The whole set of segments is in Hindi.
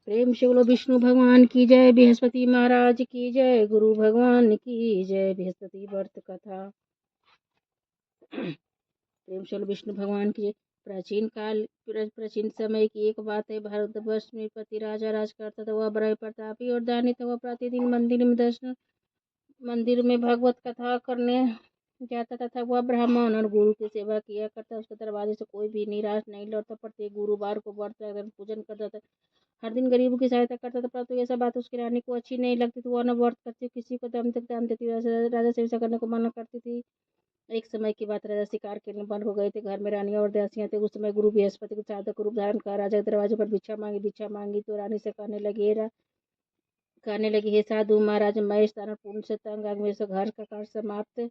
प्रेम से बोलो विष्णु भगवान की जय, बृहस्पति महाराज की जय, गुरु भगवान की जय। बृहस्पति व्रत कथा। प्रेम से बोलो विष्णु भगवान की जय। प्राचीन समय की एक बात है। भारतवर्ष में पति राजा राज करता था। वह बड़े प्रतापी और दानी था। वह प्रतिदिन मंदिर में भगवत कथा करने जाता तथा वह ब्राह्मण और गुरु की सेवा किया करता। उसके दरवाजे से कोई भी निराश नहीं लौटता। प्रत्येक गुरुवार को व्रत पूजन करता था। हर दिन गरीबों की सहायता करता था। परंतु यह सब बात उसकी रानी को अच्छी नहीं लगती थी। वह न व्रत करती, किसी को दम तक दान देती, राजा से ऐसा करने को मना करती थी। एक समय की बात, राजा शिकार के लिए वन हो गए थे। घर में रानियां और दासियां थे। उस समय गुरु बृहस्पति को साधक रूप धारण कर राजा के दरवाजे पर भिक्षा मांगी तो रानी से कहने लगी, हे साधु महाराज, मैं इस दानव पुण्य से तंग आ, मेरे से घर का कार्य समाप्त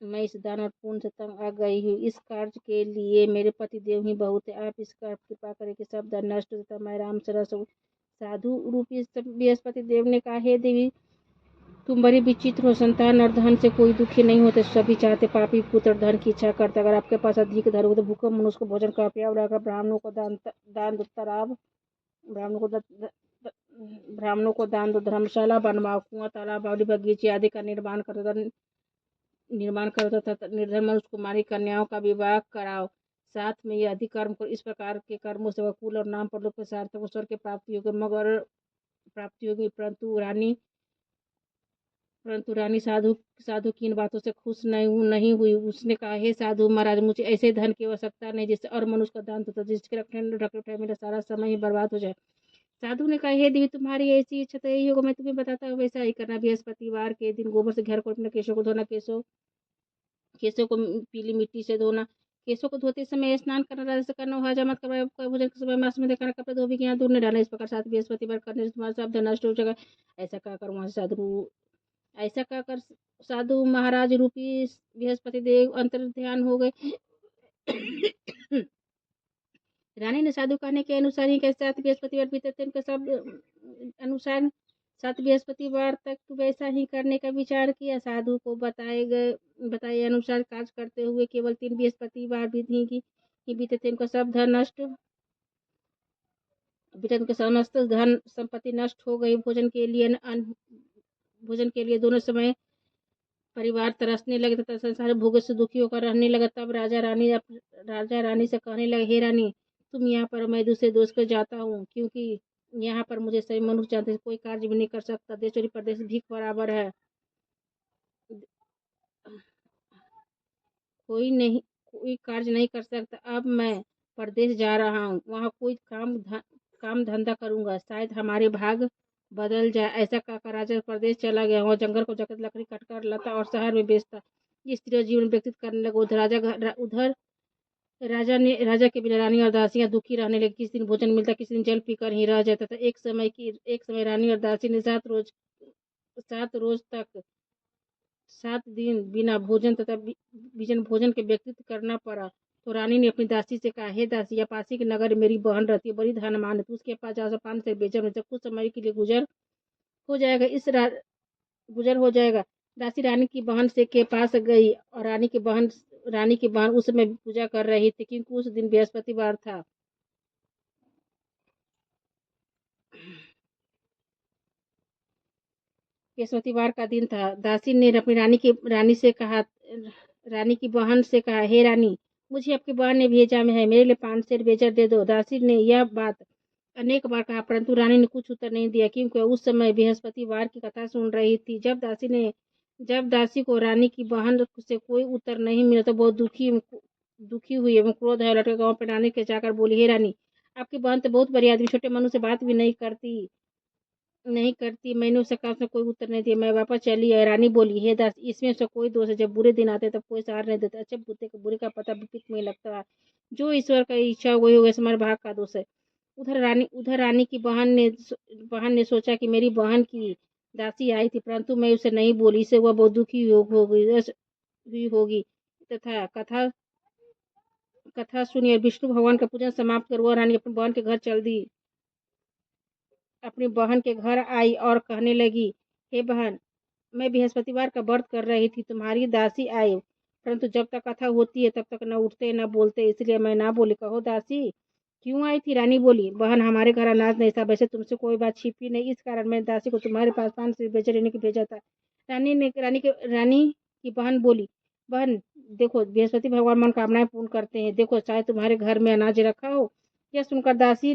मैं इस दानव पुण्य से तंग आ गई हूँ। इस कार्य के लिए मेरे पति देव ही बहुत है। आप इस पर कृपा करें कि सब धन नष्ट तथा मैं राम से रस हूँ। साधु रूपी बृहस्पति देव ने कहा, हे देवी, तुम बड़ी विचित्र हो। संतान और धन से कोई दुखी नहीं होते। सभी चाहते, पापी पुत्र धन की इच्छा करते। अगर आपके पास अधिक धन हो तो भूखे मनुष्य को भोजन का प्याव रखा, ब्राह्मणों को दान दुत्तराब ब्राह्मणों को ब्राह्मणों को दान दो, धर्मशाला बनवाओ, कुआं तालाब बावड़ी बगीचे आदि का निर्माण करता था। निर्धन मनुष्य कुमारी कन्याओं का विवाह कराओ। साथ में यह अधिक कर्म करो। इस प्रकार के कर्मों से वह कुल और नाम पर लोग के सार्थक व स्वर्ग की प्राप्ति होगी। परंतु रानी साधु की इन बातों से खुश नहीं हुई। उसने कहा, हे साधु महाराज, मुझे ऐसे धन की आवश्यकता नहीं जिससे और मनुष्य का दान होता, जिसके रखने मेरा सारा समय ही बर्बाद हो जाए। साधु ने कहा, हे देवी, तुम्हारी ऐसी इच्छा तो यही होगा, मैं तुम्हें बताता हूँ, वैसा ही करना। बृहस्पतिवार के दिन गोबर से घर को अपने केशों को धोना, केशों को पीली मिट्टी से धोना, केशों को धोते समय स्नान करना, राजा से करना, हजामत करना, भोजन के समय मांस में देखना, कपड़े धोबी के यहाँ दूर नहीं डालना। इस प्रकार सात बृहस्पतिवार करने से तुम्हारा सब धन नष्ट हो जाएगा। ऐसा कहकर वहां ऐसा कहकर साधु महाराज रूपी बृहस्पति देव अंतर ध्यान हो गए। रानी ने साधु कहने के अनुसार ही कैसे सात बृहस्पतिवार बीते थे, उनके सब अनुसार 7 बृहस्पतिवार तक वैसा ही करने का विचार किया। साधु को बताए अनुसार कार्य करते हुए केवल 3 बृहस्पतिवार ही बीते थे। उनका सब धन नष्ट उनके समस्त धन संपत्ति नष्ट हो गई। भोजन के लिए दोनों समय परिवार तरसने लगे तथा संसार भोग से दुखी होकर रहने लगा। तब राजा रानी से कहने लगे, हे रानी, तुम यहाँ पर, मैं दूसरे दोस्त को जाता हूँ, क्योंकि यहाँ पर मुझे सभी मनुष्य जानते हैं, कोई कार्य भी नहीं कर सकता। देश और प्रदेश भीख बराबर है। कोई कार्य नहीं कर सकता। अब मैं परदेश जा रहा हूँ, वहाँ कोई काम धंधा करूंगा, शायद हमारे भाग बदल जाए। ऐसा कहकर राजा प्रदेश चला गया। वहाँ जंगल को जाकर लकड़ी काटकर लाता और शहर में बेचता। स्त्री जीवन व्यतीत करने लगा। उधर राजा के बिना रानी और दासियां दुखी रहने लगी। किसी दिन भोजन मिलता, किसी दिन जल पीकर ही रह जाता था। एक समय रानी और दासी ने 7 दिन बिना भोजन तथा विजन भोजन के व्यतीत करना पड़ा। तो रानी ने अपनी दासी से कहा, हे दासी, यह पासी के नगर मेरी बहन रहती है, बड़ी धनवान है, तो उसके पास जाकर पान से बेचन से कुछ समय के लिए गुजर हो जाएगा। दासी रानी की बहन से के पास गई और रानी की बहन उस समय पूजा कर रही थी, क्योंकि उस दिन बृहस्पतिवार था। बृहस्पतिवार का दिन था। दासी ने अपनी रानी की बहन से कहा, हे रानी, मुझे आपकी बहन ने भेजा है, मेरे लिए 5 सेर बेचर दे दो। दासी ने यह बात अनेक बार कहा, परंतु रानी ने कुछ उत्तर नहीं दिया, क्योंकि उस समय बृहस्पतिवार की कथा सुन रही थी। जब दासी को रानी की बहन से कोई उत्तर नहीं मिला तो बहुत दुखी हुई एवं क्रोध है लटके गाँव पर रानी के जाकर बोली, हे रानी, आपकी बहन तो बहुत बड़ी आदमी, छोटे मनुष्य से बात भी नहीं करती। मैंने उससे कहा, उसने कोई उत्तर नहीं दिया। मैं वापस चली आई। रानी बोली, हे दास, इसमें से कोई दोष है? जब बुरे दिन आते तब कोई सहारा नहीं देता। अच्छे बुरे का पता विपिक में लगता है। जो ईश्वर का इच्छा वही होगा, हमारे भाग का दोष है। उधर रानी की बहन ने सोचा कि मेरी बहन की दासी आई थी, परंतु मैं उसे नहीं बोली। इससे वह बहुत दुखी हुई होगी तथा कथा सुनी और विष्णु भगवान का पूजन समाप्त कर वह रानी अपनी बहन के घर चल दी। अपनी बहन के घर आई और कहने लगी, हे बहन, मैं बृहस्पतिवार का व्रत कर रही थी, तुम्हारी दासी आई, परंतु जब तक कथा होती है तब तक न उठते न बोलते, इसलिए मैं ना बोली। कहो दासी क्यों आई थी? रानी बोली, बहन हमारे घर अनाज नहीं था, वैसे तुमसे कोई बात छिपी नहीं, इस कारण मैंने दासी को तुम्हारे पास 5 से बेचे लेने के भेजा था। रानी की बहन बोली, बहन देखो बृहस्पति भगवान मनोकामनाएं पूर्ण करते हैं, देखो चाहे तुम्हारे घर में अनाज रखा हो। यह सुनकर दासी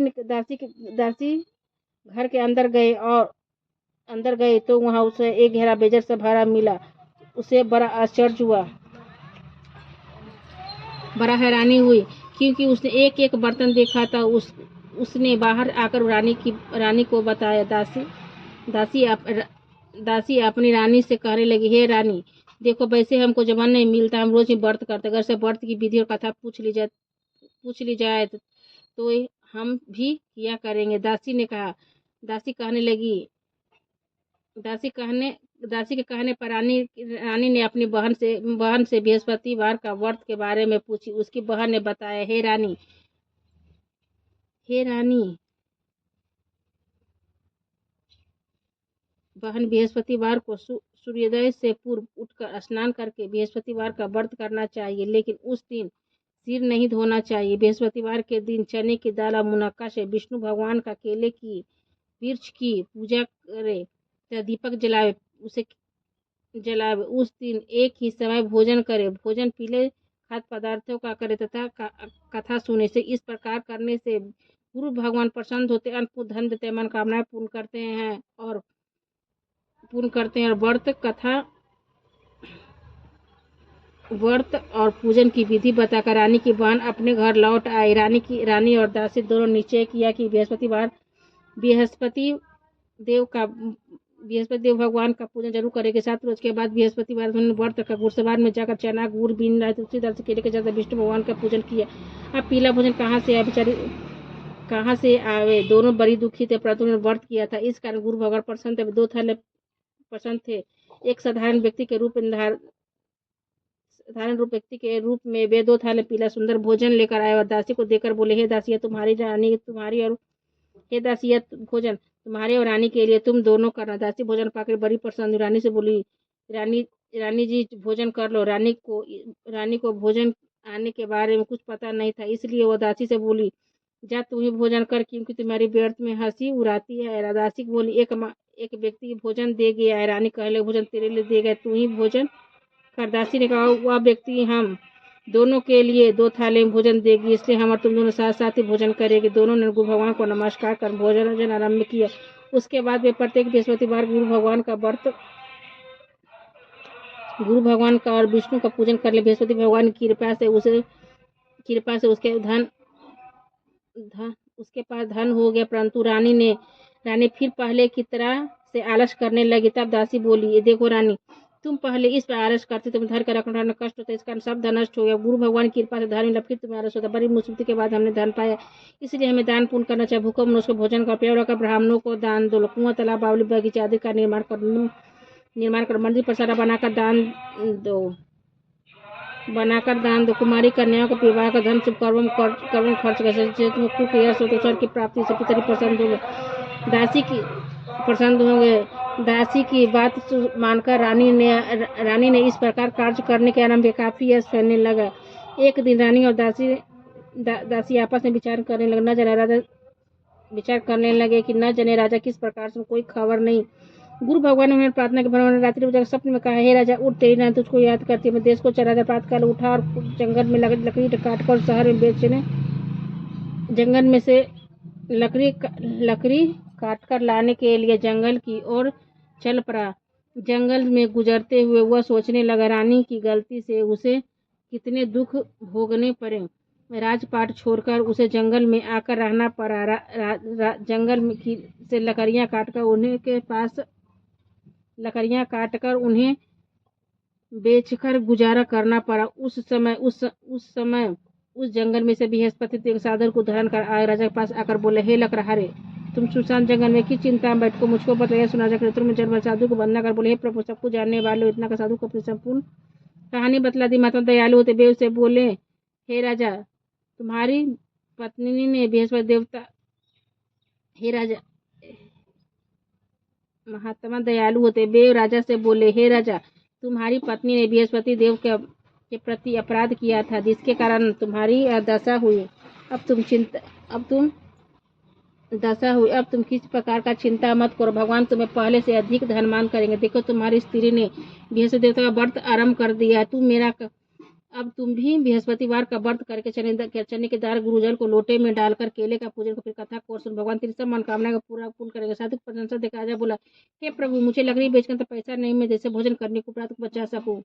घर के अंदर गए तो वहां उसे एक गहरा बेजर से भरा मिला। उसे बड़ा आश्चर्य हुआ, बड़ा हैरानी हुई, क्योंकि उसने एक एक बर्तन देखा था। उसने बाहर आकर रानी को बताया। दासी अपनी रानी से कहने लगी, हे रानी देखो, वैसे हमको जबान नहीं मिलता, हम रोज ही व्रत करते, अगर से व्रत की विधि और कथा पूछ ली जाए तो हम भी किया करेंगे। दासी कहने लगी दासी के कहने पर रानी ने अपनी बहन से बृहस्पतिवार का व्रत के बारे में पूछी। उसकी बहन ने बताया, हे रानी बहन, बृहस्पतिवार को सूर्योदय से पूर्व उठकर स्नान करके बृहस्पतिवार का व्रत करना चाहिए, लेकिन उस दिन सिर नहीं धोना चाहिए। बृहस्पतिवार के दिन चने की दाल और मुनक्का से विष्णु भगवान का केले की वृक्ष की पूजा करे, दीपक जलावे। उस दिन एक ही समय भोजन करे, भोजन पीले खाद्य पदार्थों का करे तथा कथा सुने से। इस प्रकार करने से गुरु भगवान प्रसन्न होते, अन्न धन देते, मनोकामनाएं पूर्ण करते हैं और व्रत और पूजन की विधि बताकर रानी की बहन अपने घर लौट आई। रानी और दासी दोनों निश्चय किया कि बृहस्पति देव भगवान का पूजन जरूर करेंगे। 7 रोज के बाद बृहस्पतिवार उन्होंने व्रत रखा। गुरुसभा में जाकर चना गुड़ बीन राय तुलसीदास से केले के जैसे विष्णु भगवान का पूजन किया। अब पीला भोजन कहाँ से आवे? दोनों बड़ी दुखी थे, परंतु उन्होंने व्रत किया था, इस कारण गुरु भगवान प्रसन्न थे। 2 थाले पसंद थे। एक साधारण व्यक्ति के रूप में वे 2 थाले पीला सुंदर भोजन लेकर आए और दासी को देकर बोले, हे दासी तुम्हारी भोजन तुम्हारे और रानी के लिए, तुम दोनों करना। दासी भोजन पाकर बड़ी प्रसन्न। रानी से बोली, रानी जी भोजन कर लो। रानी को भोजन आने के बारे में कुछ पता नहीं था, इसलिए वो दासी से बोली, जा तू ही भोजन कर, क्योंकि तुम्हारी व्यर्थ में हंसी उड़ाती है। दासी बोली, एक व्यक्ति भोजन दे गया है। रानी कहले, भोजन तेरे लिए दे गए, तू ही भोजन कर। दासी ने कहा, वह व्यक्ति हम दोनों के लिए 2 थाले में भोजन देगी, इसलिए हम और तुम दोनों साथ साथ ही भोजन करेंगे। दोनों ने गुरु भगवान को नमस्कार कर भोजन आरंभ किया। उसके बाद वे प्रत्येक बृहस्पतिवार गुरु भगवान का और विष्णु का पूजन कर ले। बृहस्पति भगवान की कृपा से उसके पास धन हो गया, परंतु रानी फिर पहले की तरह से आलस करने लगी। तब दासी बोली, ये देखो रानी, तुम पहले इस पर आलस करते, तुम धन का रखना कष्ट होता, इस कारण सब धन नष्ट हो गया। गुरु भगवान की कृपा से धन मिला, फिर तुम्हें आलस होता। बड़ी मुसीबत के बाद हमने धन पाया, इसलिए हमें दान पुण्य करना चाहिए। भूखों मनुष्य को भोजन का पेड़ रखकर ब्राह्मणों को दान दो। कुआं, तालाब, बावली, बगीचे आदि का निर्माण कर मंदिर प्रसाद बनाकर दान दो। कुमारी कन्याओं को विवाह का धन शुभ कर्म खर्च कर स्वर की प्राप्ति से पितरी प्रसन्न होंगे। दासी की बात मानकर रानी ने इस प्रकार कार्य करने के आरंभ किया। काफी यश फैलने लगा। एक दिन रानी और दासी आपस में विचार करने लगे कि न जाने राजा किस प्रकार से, कोई खबर नहीं। गुरु भगवान ने उन्हें प्रार्थना की। भगवान ने रात्रि में सपने में कहा, हे राजा उठ, तेरी रानी तुझको याद करती है। मैं देश को राजा प्रातःकाल उठा और जंगल में लकड़ी काटकर शहर में बेचने, जंगल में से लकड़ी काटकर लाने के लिए जंगल की ओर चल पड़ा। जंगल में गुजरते हुए वह सोचने लगा, रानी की गलती से उसे कितने दुख भोगने पड़े। राजपाट छोड़कर उसे जंगल में आकर रहना पड़ा। जंगल से लकड़ियां काटकर उन्हें बेचकर गुजारा करना पड़ा। उस समय उस जंगल में से बृहस्पति देव साधु को धरण कर आए। राजा के पास आकर बोले, हे लकड़हारे, तुम सुनसान जंगल में किस चिंता में बैठो, मुझको बताइए। सुना जाकर में जन्म साधु को वंदना कर बोले, हे प्रभु, सब कुछ जानने वाले हो, इतना का साधु को अपनी संपूर्ण कहानी बतला दी। महात्मा दयालु होते बेव से बोले, हे राजा, तुम्हारी पत्नी ने बृहस्पति देवता हे राजा महात्मा दयालु होते बेव राजा से बोले, हे राजा, तुम्हारी पत्नी ने बृहस्पति देव के प्रति अपराध किया था, जिसके कारण तुम्हारी दशा हुई। अब तुम किस प्रकार का चिंता मत करो, भगवान तुम्हें पहले से अधिक धनवान करेंगे। देखो, तुम्हारी स्त्री ने बृहस्पति देवता का व्रत आरंभ कर दिया। अब तुम भी बृहस्पतिवार का व्रत करके चने के दाल गुरुजल को लोटे में डालकर केले का पूजन को फिर कथा को सुन, भगवान तेरी सब मनोकामना का पूर्ण करेंगे। साधु को प्रशंसा देखा राजा बोला, हे प्रभु, मुझे लकड़ी बेचकर तो पैसा नहीं, मैं जैसे भोजन करने को प्रात को बचा सकूं।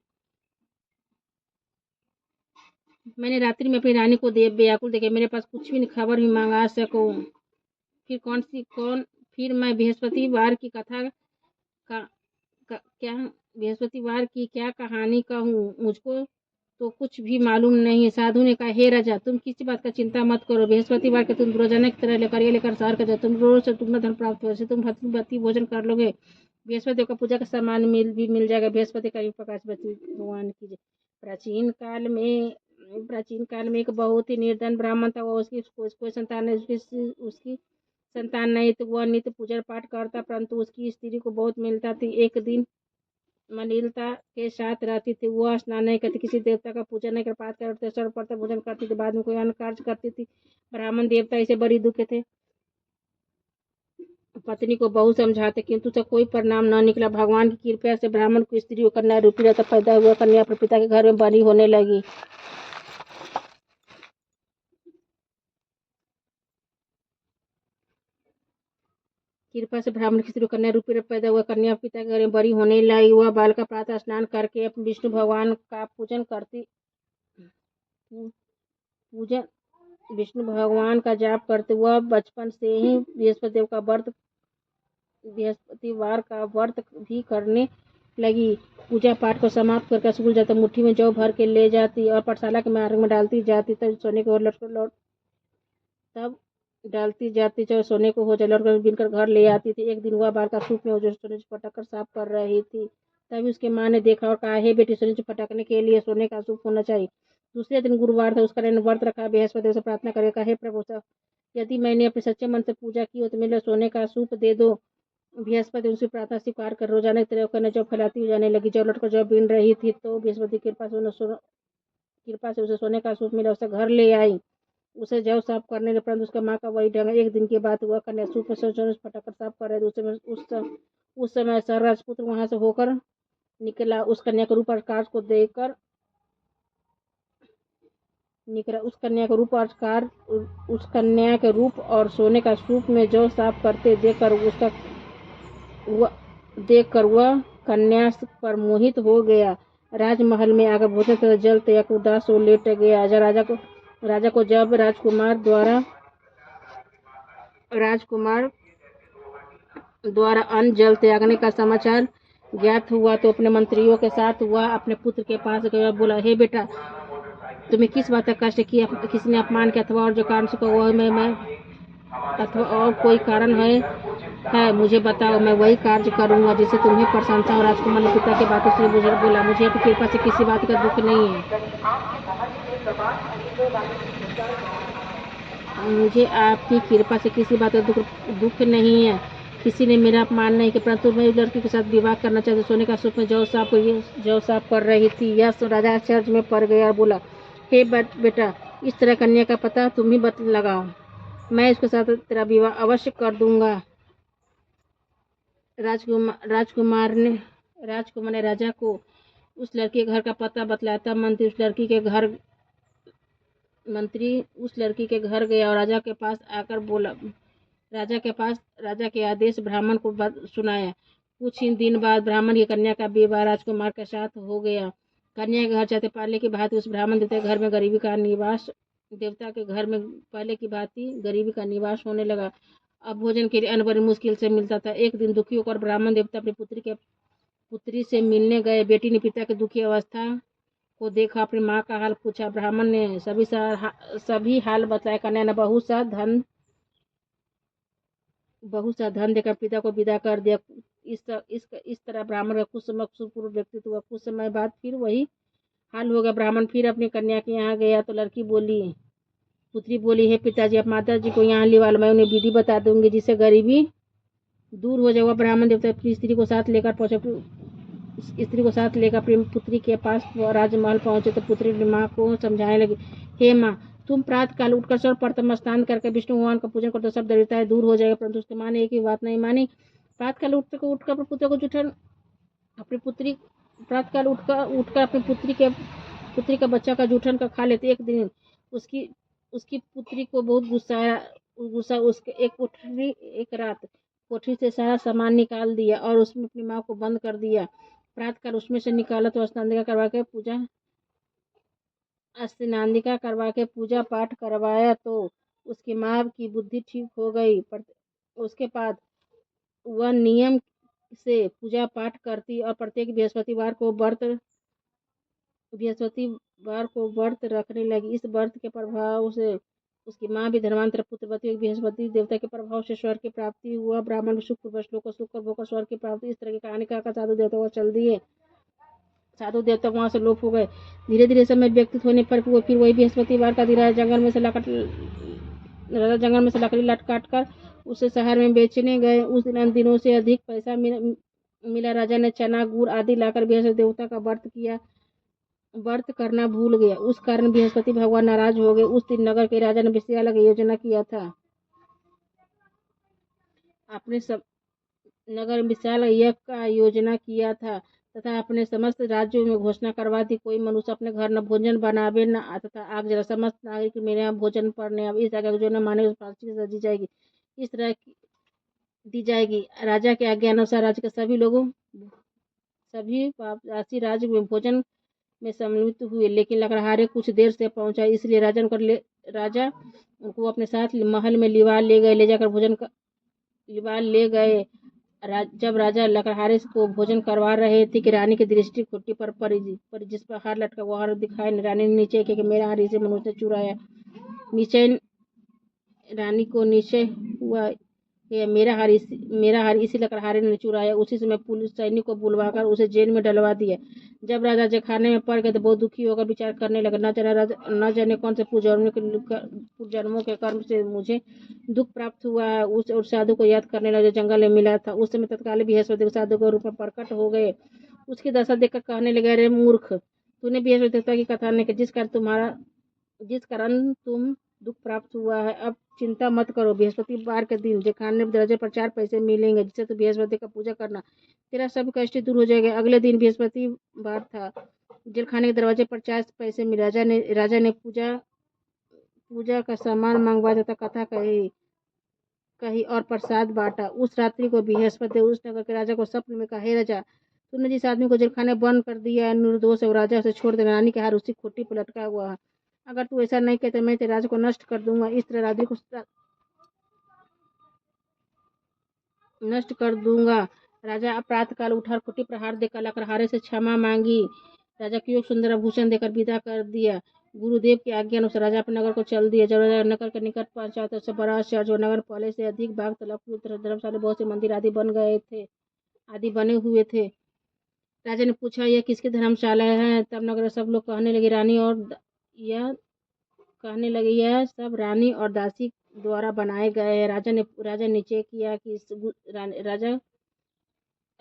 मैंने रात्रि में अपनी रानी को व्याकुल देखे, मेरे पास कुछ भी खबर भी मंगा सकूं। फिर मैं बृहस्पतिवार की कथा क्या बृहस्पतिवार की क्या कहानी कहूँ, मुझको तो कुछ भी मालूम नहीं। साधु ने कहा, हे राजा, तुम किसी बात का चिंता मत करो। बृहस्पतिवार के तुम रोजाना की तरह लेकर शहर कर जाओ, तुम रोज से दुगना धन प्राप्त हो, तुम भक्ति भोजन कर लोगे। बृहस्पति का पूजा का सामान मिल जाएगा। बृहस्पति का प्रकाश भगवान की। प्राचीन काल में एक बहुत ही निर्धन ब्राह्मण था। वह उसकी कोई संतान नहीं, उसकी संतान नहीं तो वह नित्य पूजा पाठ करता, परंतु उसकी स्त्री को बहुत मिलता थी। एक दिन मलिनता के साथ रहती थी। वह स्नान नहीं करती, किसी देवता का पूजा नहीं कर पाठ करते, सर्वप्रथम भोजन करती थी, बाद में कोई अन्य कार्य करती थी। ब्राह्मण देवता इसे बड़ी दुखे थे। पत्नी को बहुत समझाते, किंतु तो कोई परिणाम न निकला। भगवान की कृपा से ब्राह्मण को स्त्री और कन्या रूपी रहता पैदा हुआ। कन्या अपने पिता के घर में बड़ी होने लगी। कृपा से ब्राह्मण की स्त्री कन्या रूपी पैदा हुआ। कन्या पिता के घर में बड़ी होने लगी। वह बालिका प्रातः स्नान करके विष्णु भगवान का विष्णु भगवान का जाप करते। वह बचपन से ही बृहस्पतिवार का व्रत भी करने लगी। पूजा पाठ को समाप्त करके स्कूल जाता, मुट्ठी में जौ भर के ले जाती और पाठशाला के मार्ग में डालती जाती। तब सोने को हो जाए लौट कर बिनकर घर ले आती थी। एक दिन वह बालिका सूप में जो सोने से पटक कर साफ कर रही थी, तभी उसके माँ ने देखा और कहा, हे बेटी, सोने से पटकने के लिए सोने का सूप होना चाहिए। दूसरे दिन गुरुवार था, उसका व्रत रखा। बृहस्पति से प्रार्थना करेगा, हे प्रभु, यदि मैंने अपने सच्चे मन से पूजा की हो तो मेरे सोने का सूप दे दो। बृहस्पति उनकी प्रार्थना स्वीकार कर रोजाना की तरह करने जब फैलाती हुई जाने लगी। जब लौटकर जब बीन रही थी तो बृहस्पति की कृपा से उसे सोने का सूप मिला। उसे घर ले आई। उसे जब साफ करने के परंतु उसका माँ का वही ढंग। एक दिन के बाद वह कन्या सूप में फटाकर साफ कर रहे थे। उस समय सर राजपुत्र वहां से होकर निकला। उस कन्या के रूप आकाश को देखकर उस कन्या के रूप और सोने का सूप में जो साफ करते देखकर वह कन्या पर मोहित हो गया। राजमहल में आकर भोजन तथा जल त्याग उदास हो लेट गया। राजा को जब राजकुमार द्वारा अन्न जल त्यागने का समाचार ज्ञात हुआ तो अपने मंत्रियों के साथ वह अपने पुत्र के पास गया। बोला, हे बेटा, तुम्हें किस बात का कष्ट किया? किसी ने अपमान किया अथवा और जो कारण से वह मैं अथवा और कोई कारण है मुझे बताओ, मैं वही कार्य करूंगा जिससे तुम्हें प्रशंसा। और राजकुमार ने पिता की बातों से बोला, मुझे अपनी कृपा से किसी बात का दुख नहीं है। मुझे आपकी कृपा से किसी बात का दुख नहीं है। किसी ने मेरा अपमान नहीं किया, परंतु मैं उस लड़की के साथ विवाह करना चाहती। सोने का सूप में जौ साफ कर रही थी। यह राजा आश्चर्य में पड़ गया और बोला, हे बेटा, इस तरह कन्या का पता तुम ही लगाओ, मैं इसके साथ तेरा विवाह अवश्य कर दूंगा। राजकुमार ने राजा को उस लड़की के घर का पता बतलाया। तब मंत्री उस लड़की के घर गया और राजा के पास आकर बोला, राजा के आदेश ब्राह्मण को सुनाया। कुछ ही दिन बाद ब्राह्मण की कन्या का विवाह राजकुमार के साथ हो गया। कन्या के घर जाते पहले की भांति उस ब्राह्मण देवता के घर में गरीबी का निवास होने लगा। अब भोजन के लिए अन्न बड़ी मुश्किल से मिलता था। एक दिन दुखी होकर ब्राह्मण देवता अपनी पुत्री से मिलने गए। बेटी ने पिता की दुखी अवस्था को देखा, अपनी माँ का हाल पूछा। ब्राह्मण ने सभी हाल बताया। कन्या ने बहुत सा धन देकर पिता को विदा कर दिया। इस तरह ब्राह्मण का कुछ समय सुखपूर्व व्यक्तित्व हुआ। कुछ समय बाद फिर वही हाल हो गया। ब्राह्मण फिर अपनी कन्या के यहाँ गया तो पुत्री बोली, हे पिताजी, आप माता जी को यहाँ ले वालो, मैं उन्हें विधि बता दूंगी जिससे गरीबी दूर हो जाए। वह ब्राह्मण देवता अपनी स्त्री को साथ लेकर पहुंचे। स्त्री को साथ लेकर अपनी पुत्री के पास राजमहल पहुंचे तो पुत्री ने माँ को समझाने लगी, हे माँ, तुम प्रातः काल उठकर सर्वप्रथम स्नान करके विष्णु भगवान का पूजन कर तो सब दरिद्रताएं दूर हो जाएगा। परंतु उसकी माँ ने एक भी बात नहीं मानी। प्रातः काल उठकर अपने पुत्र को जूठन अपनी पुत्री प्रातः काल उठकर अपनी पुत्री का बच्चा का जूठन का खा लेते। एक दिन उसकी उसकी पुत्री को बहुत गुस्सा उसके एक रात कोठरी से सारा सामान निकाल दिया और उसमें अपनी माँ को बंद कर दिया। प्रातःकाल उसमें से निकाला तो स्नांदिका करवा के पूजा पाठ करवाया तो उसकी माँ की बुद्धि ठीक हो गई। उसके बाद वह नियम से पूजा पाठ करती और प्रत्येक बृहस्पतिवार को व्रत रखने लगी। इस व्रत के प्रभाव से उसकी माँ भी धर्मांतर पुत्रवती हुई। बृहस्पति देवता के प्रभाव से स्वर्ग की प्राप्ति हुआ। ब्राह्मण सुख को सुख और भोग स्वर्ग की प्राप्ति। इस तरह की कहानी का साधु देवता को चल दिए। साधु देवता वहां से लोप हो गए। धीरे धीरे समय व्यतीत होने पर फिर वही बृहस्पतिवार का दिन राजा जंगल में से लकड़ी लट काट कर उसे शहर में बेचने गए। उस दिन दिनों से अधिक पैसा मिला। राजा ने चना गुड़ आदि लाकर बृहस्पति देवता का व्रत करना भूल गया। उस कारण बृहस्पति भगवान नाराज हो गए। उस दिन नगर के राजा ने विषयालय की योजना किया था। अपने सब नगर विषयालय यज्ञ का योजना किया था तथा अपने समस्त राज्यों में घोषणा करवा दी, कोई मनुष्य अपने घर न भोजन बनावे न तथा आग जला। समस्त नागरिक मेरे यहाँ भोजन करने अब इस आज्ञा जो न माने फांसी दी जाएगी। इस तरह दी जाएगी। राजा के आज्ञा अनुसार राज्य के सभी वासी राज्य में भोजन में सम्मिलित हुए, लेकिन लकड़हारे कुछ देर से पहुंचा, इसलिए राजा उनको अपने साथ महल में लिवा ले गए। ले जाकर लिवा ले गए। जब राजा लकड़हारे को भोजन करवा रहे थे कि रानी की दृष्टि खुट्टी पर पड़ी, जिस पर हार लटका वो हार दिखाई। रानी ने नीचे किया कि मेरा हार इसे मनुष्य ने चुराया। रानी को निश्चय हुआ मेरा हार इसी लकड़हारे ने चुराया। उसी समय पुलिस सैनिक को बुलवाकर उसे जेल में डलवा दिया। जब राजा जखाने में पड़ गए तो बहुत दुखी होकर विचार करने लगा, न जाने कौन से पूर्वजन्मों के कर्म से मुझे दुख प्राप्त हुआ है। उस और साधु को याद करने लगा जो जंगल में मिला था। उस समय तत्काल बृहस्पति साधु के रूप में प्रकट हो गए। उसकी दशा देखकर कहने लगे, अरे मूर्ख, तूने बृहस्पति देवता की कथा नहीं की, जिस कारण तुम दुख प्राप्त हुआ है। अब चिंता मत करो। बृहस्पतिवार के दिन जेखाने दरवाजे पर 4 पैसे मिलेंगे, जिससे तू बृहस्पति का पूजा करना, तेरा सब कष्ट दूर हो जाएगा। अगले दिन बृहस्पतिवार था। जेलखाने के दरवाजे पर 4 पैसे मिले। राजा ने पूजा का सामान मंगवाया तथा कथा कही और प्रसाद बांटा। उस रात्रि को बृहस्पति उस नगर के राजा को स्वप्न में कहा, हे राजा, तूने जिस आदमी को जेलखाने बंद कर दिया है निर्दोष है, राजा उसे छोड़ देना। रानी के हार उसी खुट्टी पर लटका हुआ है। अगर तू ऐसा नहीं कहते मैं तेरे राज्य को नष्ट कर दूंगा। इस तरह राधे को नष्ट कर दूंगा। राजा प्रातःकाल उठा, खुट्टी पर हाथ देकर लकड़हारे से क्षमा मांगी। राजा को सुंदर आभूषण देकर विदा कर दिया। गुरुदेव की आज्ञा अनुसार राजा अपने नगर को चल दिया। जब राजा नगर के निकट पहुंचा तो सब बड़ा चर्च और नगर पहले से अधिक बाग तालाब धर्मशाला बहुत से मंदिर आदि बने हुए थे। राजा ने पूछा, यह किसकी धर्मशाला है? तब नगर सब लोग कहने लगे यह सब रानी और दासी द्वारा बनाए गए हैं। राजा नीचे किया कि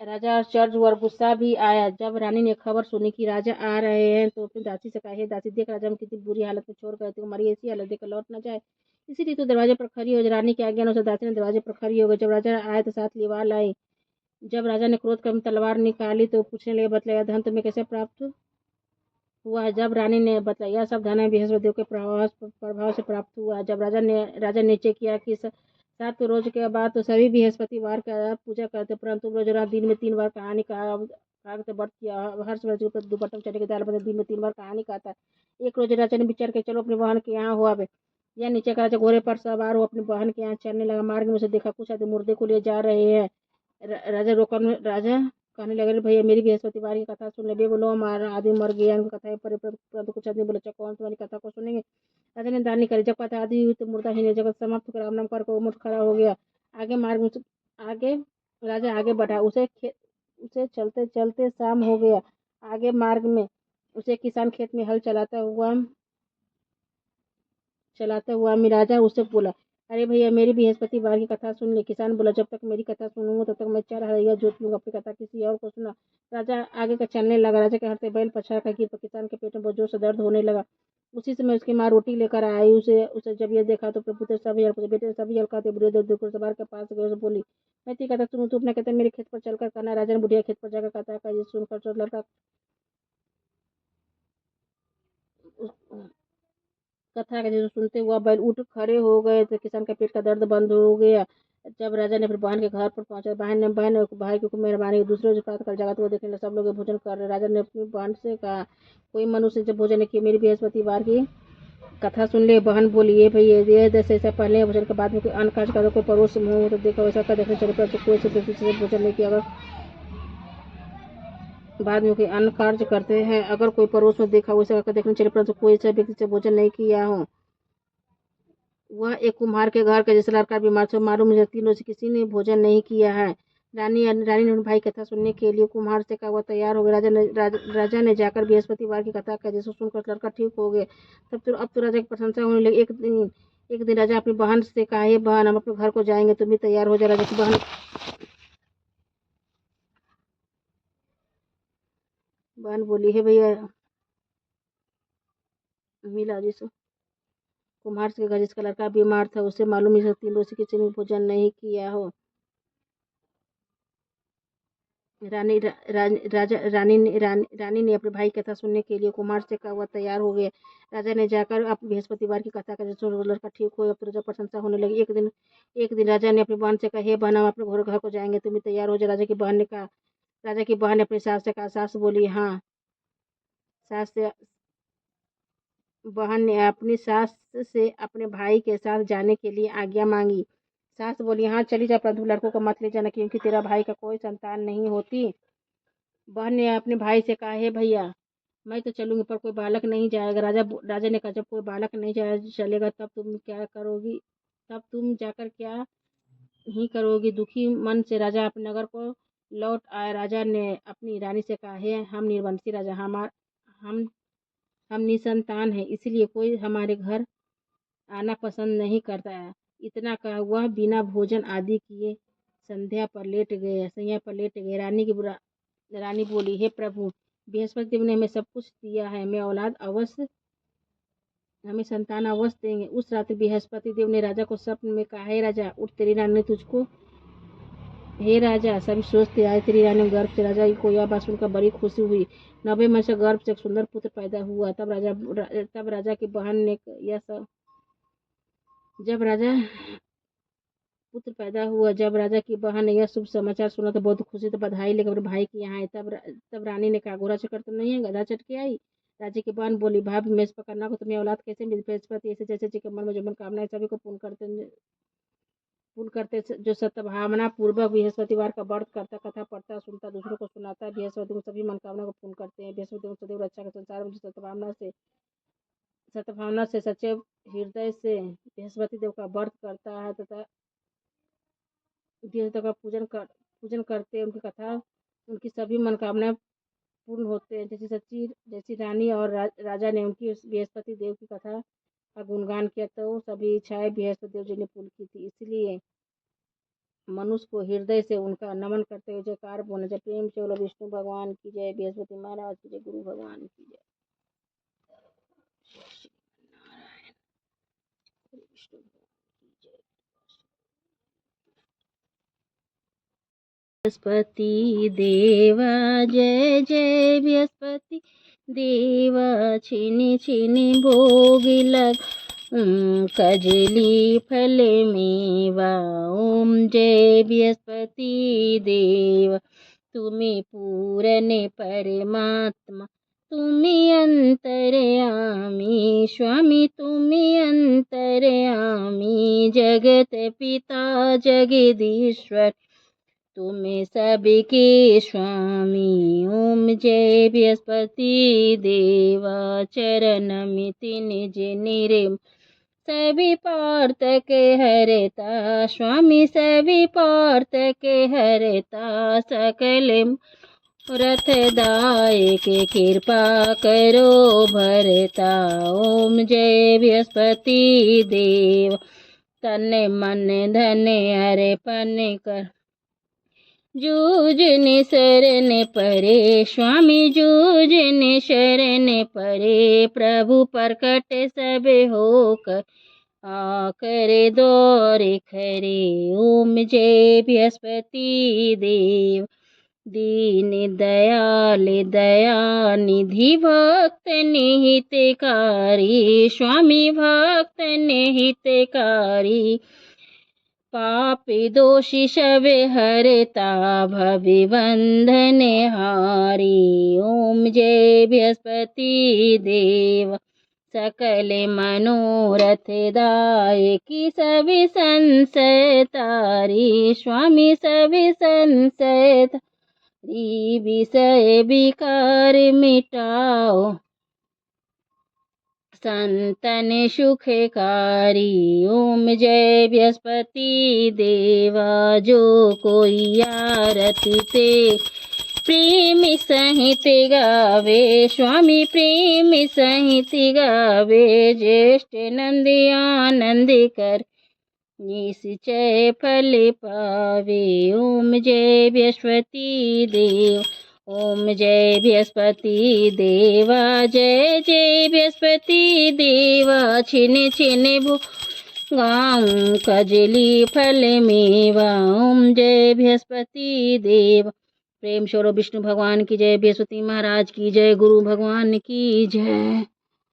राजा और चर्च और गुस्सा भी आया। जब रानी ने खबर सुनी कि राजा आ रहे हैं तो अपनी दासी से कहा, हे दासी, देख राजा हम कितनी बुरी हालत में छोड़ गए थे, हमारी ऐसी हालत देखकर लौट न जाए, इसीलिए तो दरवाजे पर खड़ी हो। रानी की आज्ञा अनुसार दासी ने दरवाजे पर खड़ी हो गई। जब राजा आए तो साथ लिवा लाई। जब राजा ने क्रोध कर तलवार निकाली तो पूछने लगे, बतलाया धन तुम्हें कैसे प्राप्त हुआ है? जब रानी ने बताया, सब धन बृहस्पति देव के प्रभाव से प्राप्त हुआ है। जब राजा नीचे किया कि 7 रोज के बाद तो सभी बृहस्पतिवार का पूजा करते, परंतु रोजाना दिन में 3 बार कहानी कागते व्रत किया। हर समय दुपट्टा चने की दाल बने दिन में 3 बार कहानी कहता है। एक रोज राजा ने विचार के चलो अपनी बहन के यहाँ हो आवे। यह नीचे का राजा घोड़े पर सवार हो अपनी बहन के यहाँ चलने लगा। मार्ग में उसे देखा कुछ आदमी मुर्दे को ले जा रहे हैं। राजा कहने लगे, भैया मेरी बृहस्पतिवार की कथा सुन ले। वे बोलो, हमारा आदमी मर गया, उनकी कथा पर परंतु कुछ आदमी बोले, कौन तुम्हारी कथा को सुनेंगे? राजा ने दान नहीं करी। जब कथा आदि हुई तो मुर्दा ही जगत समाप्त कर नाम कर वो मुठ खड़ा हो गया। आगे राजा आगे बढ़ा। उसे चलते चलते शाम हो गया। आगे मार्ग में उसे किसान खेत में हल चलाता हुआ मिला। राजा उससे बोला, अरे भैया मेरी बृहस्पतिवार की कथा सुन ले। किसान बोला, जब तक मेरी कथा सुनूंगा तब तक मैं 4 हरैया जोत लूंगा। अपनी कथा किसी और को सुना। राजा आगे का चलने लगा। राजा के हरते बैल पछाड़ का गिर पर किसान के पेट में बहुत जोर से दर्द होने लगा। उसी समय उसकी माँ रोटी लेकर आई। उसे उसे जब यह देखा तो अपने पुत्र सभी हल बेटे सभी हल्का बुढ़े दूर सवार के पास गए। उसे बोली, मैं तेरी कथा सुनूं तू अपना कहते मेरे खेत पर चलकर कहना। राजा ने बुढ़िया खेत पर जाकर कथा का ये सुनकर तो लड़का कथा का जैसे सुनते हुआ बैल उठ खड़े हो गए तो किसान का पेट का दर्द बंद हो गया। जब राजा ने अपनी बहन के घर पर पहुंचा, बहन भाई की मेहरबानी दूसरे रोज प्रातः काल जगत को देखने लगे। सब लोग भोजन कर रहे। राजा ने अपनी बहन से कहा, कोई मनुष्य जब भोजन नहीं किया मेरी बृहस्पतिवार की कथा सुन ले। बहन बोली, ये भैया ये जैसे पहले भोजन के बाद में कोई अन्य कार्य करो, कोई पड़ोस में हो तो देखो वैसा कर देखने चले पर कोई से व्यक्ति से भोजन नहीं किया। अगर बाद में कोई अन्य कार्य करते हैं, अगर कोई पड़ोस में देखा वैसा कर देखने चले परंतु कोई से व्यक्ति से भोजन नहीं किया हो। वह एक कुम्हार के घर का जैसे लड़का बीमार था। मालूम मुझे 3 रोज से किसी ने भोजन नहीं किया है। रानी ने भाई कथा सुनने के लिए कुम्हार से कहा। वह तैयार हो गया। राजा ने जाकर बृहस्पतिवार की कथा का जैसे सुनकर लड़का ठीक हो गया। अब तो राजा की प्रशंसा होने लगी। एक दिन राजा अपनी बहन से कहा, हे बहन हम अपने घर को जाएंगे, तुम भी तैयार हो जा। राजा की बहन बोली, हे भैया मिला जिसो कुम्हार से घर जिसका लड़का बीमार था उसे मालूम ही 3 रोज से किसी ने भोजन नहीं किया हो। रानी रा, रानी राजा रानी ने अपने भाई की कथा सुनने के लिए कुमार से कहा। वह तैयार हो गए। राजा ने जाकर अपनी बृहस्पतिवार की कथा का जैसे लड़का ठीक हो। अब तो राजा प्रशंसा होने लगी। एक दिन राजा ने अपनी बहन से कहा, हे बहन हम अपने घर को जाएंगे, तुम भी तैयार हो जाए। राजा की बहन ने अपनी सास से कहा। सास बोली, हाँ। सास से बहन ने अपनी सास से अपने भाई के साथ जाने के लिए आज्ञा मांगी। सास बोली, हाँ चली जा, परंतु लड़कों को मत ले जाना क्योंकि तेरा भाई का कोई संतान नहीं होती। बहन ने अपने भाई से कहा, हे भैया मैं तो चलूंगी पर कोई बालक नहीं जाएगा। राजा ने कहा, जब कोई बालक नहीं चलेगा तब तुम क्या करोगी? तब तुम जाकर क्या ही करोगी? दुखी मन से राजा अपने नगर को लौट आए। राजा ने अपनी रानी से कहा, हे हम निर्वंशी राजा, हम हम निसंतान हैं, इसलिए कोई हमारे घर आना पसंद नहीं करता है। इतना कहा वह बिना भोजन आदि किए संध्या पर लेट गए। रानी बोली, हे प्रभु बृहस्पति देव ने हमें सब कुछ दिया है, हमें संतान अवश्य देंगे। उस रात्रि बृहस्पति देव ने राजा को स्वप्न में कहा, हे राजा उठ, तेरी रानी ने तुझको हे राजा सभी सोचते आए तेरी रानी गर्भ से। राजा को यह बात सुनकर बड़ी खुशी हुई। 90 माह से गर्भ से एक सुंदर पुत्र पैदा हुआ। तब राजा की बहन ने यह सब जब राजा पुत्र पैदा हुआ। जब राजा की बहन ने यह शुभ समाचार सुना तो बहुत खुशी तो बधाई लेकर अपने भाई के यहाँ आई। तब रानी ने कहा, घोड़ा चक्कर तो नहीं है, गधा चढ़ के आई। राजा की बहन बोली, भाभी मैं इस पर करना को तुम्हें औलाद कैसे मिली? बृहस्पति ऐसे जैसे जी के मन में जो मनोकामनाएं सभी को पूर्ण करते जो सद्भावना पूर्वक बृहस्पतिवार का व्रत करता, कथा पढ़ता, सुनता, दूसरों को सुनाता है, बृहस्पति को सभी मनोकामना को पूर्ण करते हैं। बृहस्पति को सदैव रक्षा के संसार में जो सद्भावना से सच्चे हृदय से बृहस्पति देव का व्रत करता है तथा देवता का पूजन करते हैं, उनकी कथा उनकी सभी मनोकामनाएं पूर्ण होते हैं। जैसी रानी और राजा ने उनकी बृहस्पति देव की कथा का गुणगान किया तो सभी इच्छाएं बृहस्पति देव जी ने पूर्ण की थी। इसलिए मनुष्य को हृदय से उनका नमन करते हुए जयकार बोलना चाहिए। प्रेम से बोलो, विष्णु भगवान की जय, बृहस्पति महाराज की जय, गुरु भगवान की जय। विष्णु भगवान की जय। बृहस्पति देवा जय जय बृहस्पति देवा, छिनी छिनी भोग लग कजली फल मेवा। ओम जय बृहस्पति देव, तुम्हें पूर्ण परमात्मा, तुम्हें अंतर्यामी स्वामी, तुम्हें अंतर्यामी जगत पिता जगदीश्वर, तुम्हें सबके स्वामी। ओम जय बृहस्पति देवा, चरण मिति निज निरम, सभी पार्थ के हरता स्वामी, सभी पार्थ के हरता, सकल रथ दायक कृपा करो भरता। ओम जय बृहस्पति देव, तन मन धन अर्पण कर। जूझने शरण परे स्वामी जूझने शरण परे, प्रभु प्रकट सब होकर आकर दौरे खरे। ओम जय बृहस्पति देव दीन दयाल दया निधि, भक्त निहितकारी स्वामी भक्त निहितकारी। पापी दोषी सब हरता भवि बंधन हारी। ओम जय बृहस्पति देव सकल मनोरथ दायकी, सभी संशय तारी स्वामी सभी संशय तारी। विषय विकार मिटाओ संतन सुखकारी। ओम जय बृहस्पति देवा जो कोई आरती ते प्रेम सहित गावे स्वामी प्रेम सहित गावे। ज्येष्ठ नंदी आनंद कर निश्चय फल पावे। ओम जय बृहस्पति देव ओम जय बृहस्पति देवा जय जय बृहस्पति देवा। छिन छिन भो गाऊं कजली फल मेवा। ओम जय बृहस्पति देव। प्रेम स्वरूप विष्णु भगवान की जय, बृहस्पति महाराज की जय, गुरु भगवान की जय।